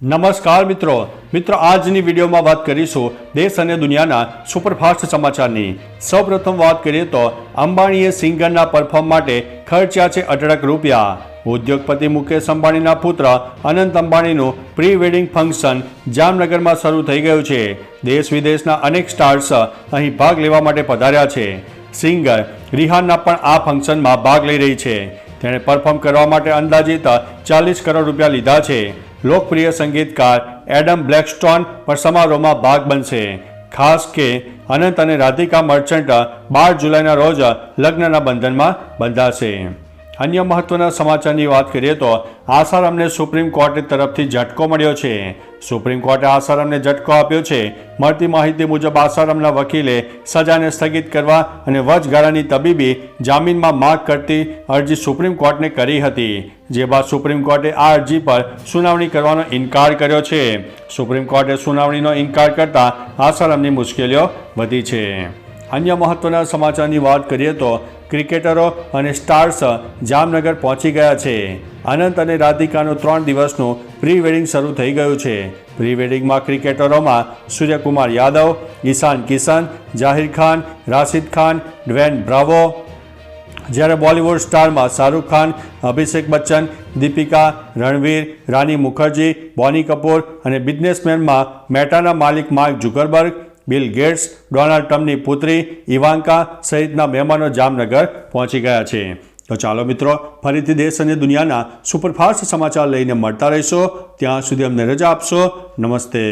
નમસ્કાર મિત્રો આજની વિડીયોમાં વાત કરીશું દેશ અને દુનિયાના સુપરફાસ્ટ સમાચારની। સૌપ્રથમ વાત કરીએ તો અંબાણીએ સિંગરના પરફોર્મ માટે ખર્ચ્યા છે અઢળક રૂપિયા। ઉદ્યોગપતિ મુકેશ અંબાણીના પુત્ર અનંત અંબાણીનું પ્રી વેડિંગ ફંક્શન જામનગરમાં શરૂ થઈ ગયું છે। દેશ વિદેશના અનેક સ્ટાર્સ અહીં ભાગ લેવા માટે પધાર્યા છે। સિંગર રિહાના પણ આ ફંક્શનમાં ભાગ લઈ રહી છે। તેણે પરફોર્મ કરવા માટે અંદાજિત 40 કરોડ રૂપિયા લીધા છે। લોકપ્રિય સંગીતકાર એડમ બ્લેકસ્ટોન પણ સમારોહમાં ભાગ બનશે। ખાસ કે અનંત અને રાધિકા મર્ચન્ટ 12 જુલાઈના રોજ લગ્નના બંધનમાં બંધાશે। અન્ય મહત્વના સમાચારની વાત કરીએ તો આસારામને સુપ્રીમ કોર્ટ તરફથી ઝટકો મળ્યો છે। સુપ્રીમ કોર્ટે આસારામને ઝટકો આપ્યો છે। મળતી માહિતી મુજબ આસારામના વકીલે સજાને સ્થગિત કરવા અને વચગાળાની તબીબી જામીનમાં માંગ કરતી અરજી સુપ્રીમ કોર્ટને કરી હતી, જે બાદ સુપ્રીમ કોર્ટે આ અરજી પર સુનાવણી કરવાનો ઇનકાર કર્યો છે। સુપ્રીમ કોર્ટે સુનાવણીનો ઇનકાર કરતા આસારામની મુશ્કેલીઓ વધી છે। અન્ય મહત્વના સમાચારની વાત કરીએ તો ક્રિકેટરો અને સ્ટાર્સ જામનગર પહોંચી ગયા છે। અનંત અને રાધિકાનું 3 દિવસનું પ્રી વેડિંગ શરૂ થઈ ગયું છે। પ્રી વેડિંગમાં ક્રિકેટરોમાં સૂર્યકુમાર યાદવ, ઈશાન કિશન, જાહિર ખાન, રાશિદ ખાન, ડ્વેન બ્રાવો, જ્યારે બોલિવૂડ સ્ટારમાં શાહરૂખ ખાન, અભિષેક બચ્ચન, દીપિકા, રણવીર, રાની મુખર્જી, બોની કપૂર અને બિઝનેસમેનમાં મેટાના માલિક Mark Zuckerberg, Bill Gates, Donald ટ્રમ્પની પુત્રી ઇવાન્કા સહિતના મહેમાનો જામનગર પહોંચી ગયા છે। તો ચાલો મિત્રો, ફરીથી દેશ અને દુનિયાના સુપરફાસ્ટ સમાચાર લઈને મળતા રહીશો। ત્યાં સુધી અમને રજા આપશો। નમસ્તે।